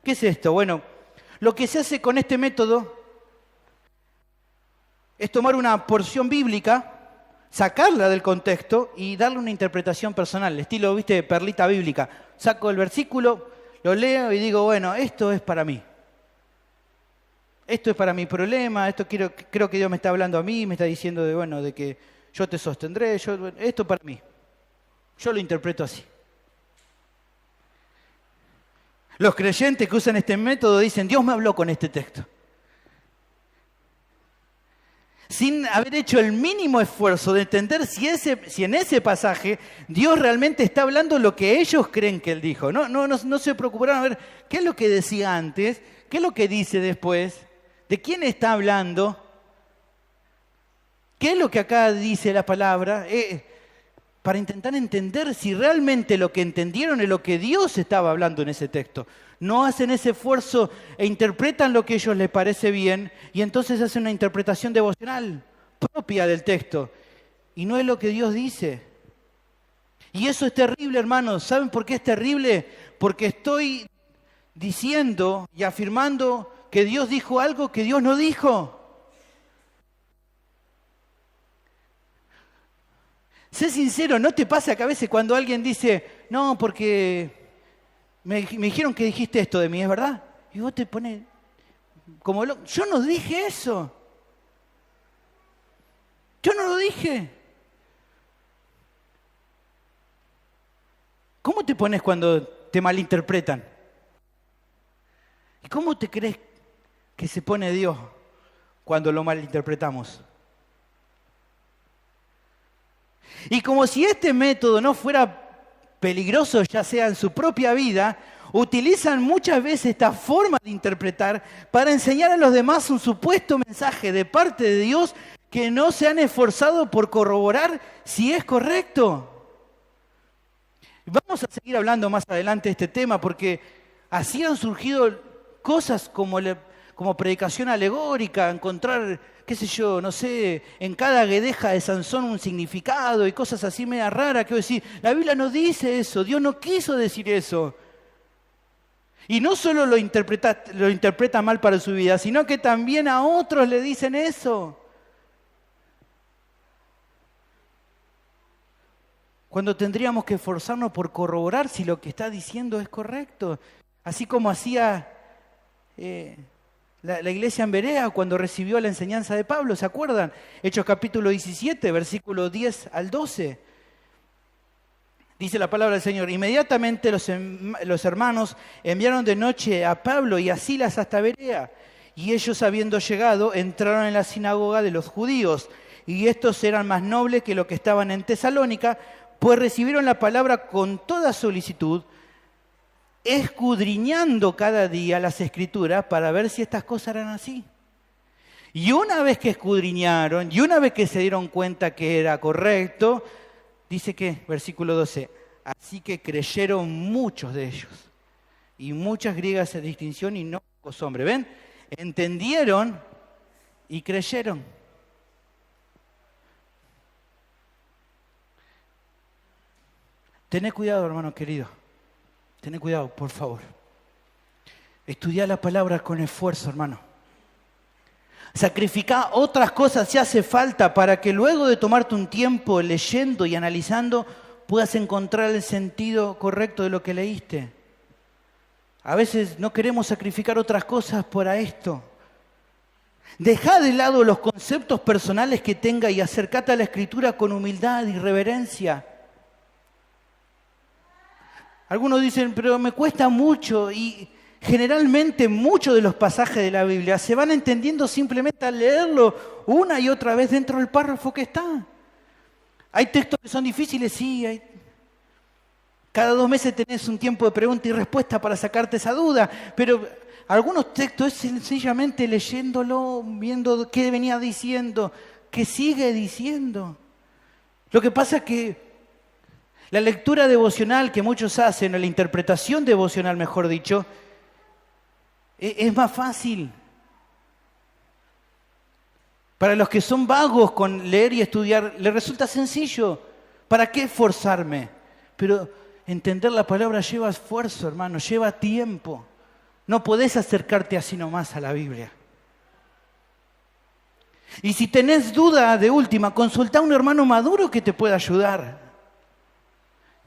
¿Qué es esto? Bueno, lo que se hace con este método es tomar una porción bíblica, sacarla del contexto y darle una interpretación personal, estilo, viste, perlita bíblica. Saco el versículo, lo leo y digo, bueno, esto es para mí. Esto es para mi problema, creo que Dios me está hablando a mí, me está diciendo de que yo te sostendré, esto para mí. Yo lo interpreto así. Los creyentes que usan este método dicen, Dios me habló con este texto. Sin haber hecho el mínimo esfuerzo de entender si en ese pasaje Dios realmente está hablando lo que ellos creen que Él dijo. No se preocuparon a ver qué es lo que decía antes, qué es lo que dice después, de quién está hablando, qué es lo que acá dice la palabra, para intentar entender si realmente lo que entendieron es lo que Dios estaba hablando en ese texto. No hacen ese esfuerzo e interpretan lo que a ellos les parece bien y entonces hacen una interpretación devocional propia del texto. Y no es lo que Dios dice. Y eso es terrible, hermanos. ¿Saben por qué es terrible? Porque estoy diciendo y afirmando que Dios dijo algo que Dios no dijo. Sé sincero, ¿no te pasa que a veces cuando alguien dice, no, porque me dijeron que dijiste esto de mí, ¿es verdad? Y vos te pones como loco. Yo no dije eso. Yo no lo dije. ¿Cómo te pones cuando te malinterpretan? ¿Y cómo te crees que se pone Dios cuando lo malinterpretamos? Y como si este método no fuera peligroso, ya sea en su propia vida, utilizan muchas veces esta forma de interpretar para enseñar a los demás un supuesto mensaje de parte de Dios que no se han esforzado por corroborar si es correcto. Vamos a seguir hablando más adelante de este tema porque así han surgido cosas como predicación alegórica, encontrar, qué sé yo, no sé, en cada guedeja de Sansón un significado y cosas así media raras que decir, la Biblia no dice eso, Dios no quiso decir eso. Y no solo lo interpreta mal para su vida, sino que también a otros le dicen eso. Cuando tendríamos que esforzarnos por corroborar si lo que está diciendo es correcto. Así como hacía la iglesia en Berea cuando recibió la enseñanza de Pablo, ¿se acuerdan? Hechos capítulo 17, versículo 10 al 12. Dice la palabra del Señor, inmediatamente los hermanos enviaron de noche a Pablo y a Silas hasta Berea, y ellos habiendo llegado entraron en la sinagoga de los judíos, y estos eran más nobles que los que estaban en Tesalónica, pues recibieron la palabra con toda solicitud, escudriñando cada día las Escrituras para ver si estas cosas eran así. Y una vez que escudriñaron, y una vez que se dieron cuenta que era correcto, dice que, versículo 12, así que creyeron muchos de ellos, y muchas griegas de distinción y no pocos hombres. ¿Ven? Entendieron y creyeron. Tené cuidado, hermano querido. Tené cuidado, por favor. Estudiá la palabra con esfuerzo, hermano. Sacrificá otras cosas si hace falta para que luego de tomarte un tiempo leyendo y analizando puedas encontrar el sentido correcto de lo que leíste. A veces no queremos sacrificar otras cosas para esto. Dejá de lado los conceptos personales que tenga y acercate a la Escritura con humildad y reverencia. Algunos dicen, pero me cuesta mucho, y generalmente muchos de los pasajes de la Biblia se van entendiendo simplemente al leerlo una y otra vez dentro del párrafo que está. Hay textos que son difíciles, sí. Cada 2 meses tenés un tiempo de pregunta y respuesta para sacarte esa duda, pero algunos textos es sencillamente leyéndolo, viendo qué venía diciendo, qué sigue diciendo. Lo que pasa es que la lectura devocional que muchos hacen, o la interpretación devocional, mejor dicho, es más fácil. Para los que son vagos con leer y estudiar, les resulta sencillo. ¿Para qué esforzarme? Pero entender la palabra lleva esfuerzo, hermano, lleva tiempo. No podés acercarte así nomás a la Biblia. Y si tenés duda, de última, consultá a un hermano maduro que te pueda ayudar.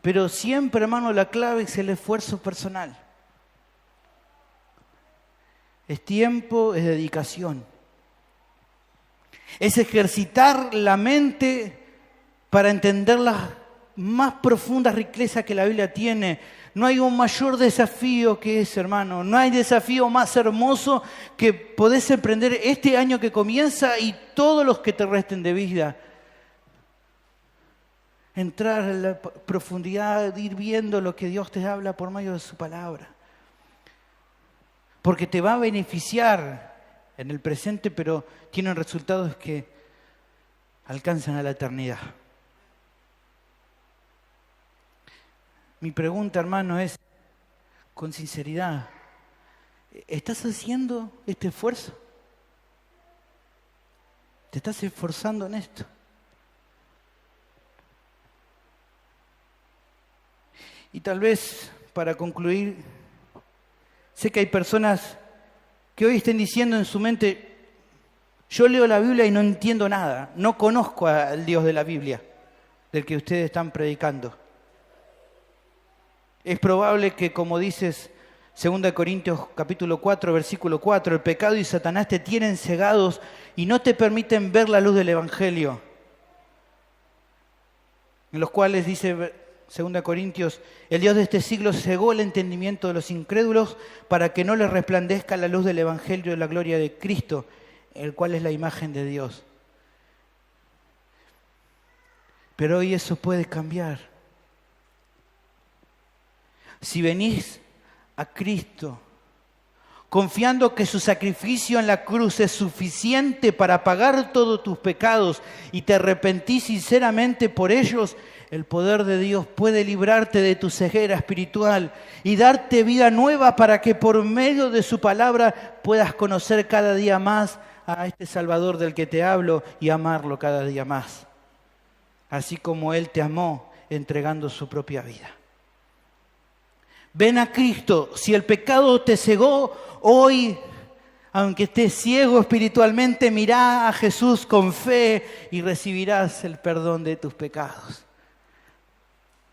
Pero siempre, hermano, la clave es el esfuerzo personal. Es tiempo, es dedicación. Es ejercitar la mente para entender las más profundas riquezas que la Biblia tiene. No hay un mayor desafío que ese, hermano. No hay desafío más hermoso que podés emprender este año que comienza y todos los que te resten de vida. Entrar en la profundidad, ir viendo lo que Dios te habla por medio de su palabra. Porque te va a beneficiar en el presente, pero tienen resultados que alcanzan a la eternidad. Mi pregunta, hermano, es, con sinceridad, ¿estás haciendo este esfuerzo? ¿Te estás esforzando en esto? Y tal vez, para concluir, sé que hay personas que hoy estén diciendo en su mente, yo leo la Biblia y no entiendo nada, no conozco al Dios de la Biblia. del que ustedes están predicando. Es probable que, como dices 2 Corintios capítulo 4, versículo 4, el pecado y Satanás te tienen cegados y no te permiten ver la luz del Evangelio. En los cuales dice 2 Corintios, el Dios de este siglo cegó el entendimiento de los incrédulos para que no les resplandezca la luz del Evangelio de la gloria de Cristo, el cual es la imagen de Dios. Pero hoy eso puede cambiar. Si venís a Cristo confiando que su sacrificio en la cruz es suficiente para pagar todos tus pecados y te arrepentís sinceramente por ellos, el poder de Dios puede librarte de tu ceguera espiritual y darte vida nueva para que por medio de su palabra puedas conocer cada día más a este Salvador del que te hablo y amarlo cada día más, así como Él te amó entregando su propia vida. Ven a Cristo. Si el pecado te cegó, hoy, aunque estés ciego espiritualmente, mirá a Jesús con fe y recibirás el perdón de tus pecados.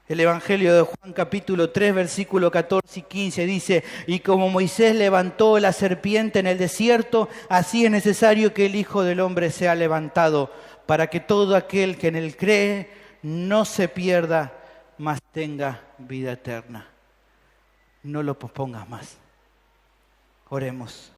El Evangelio de Juan capítulo 3, versículo 14 y 15 dice, y como Moisés levantó la serpiente en el desierto, así es necesario que el Hijo del Hombre sea levantado, para que todo aquel que en él cree no se pierda, mas tenga vida eterna. No lo pospongas más. Oremos.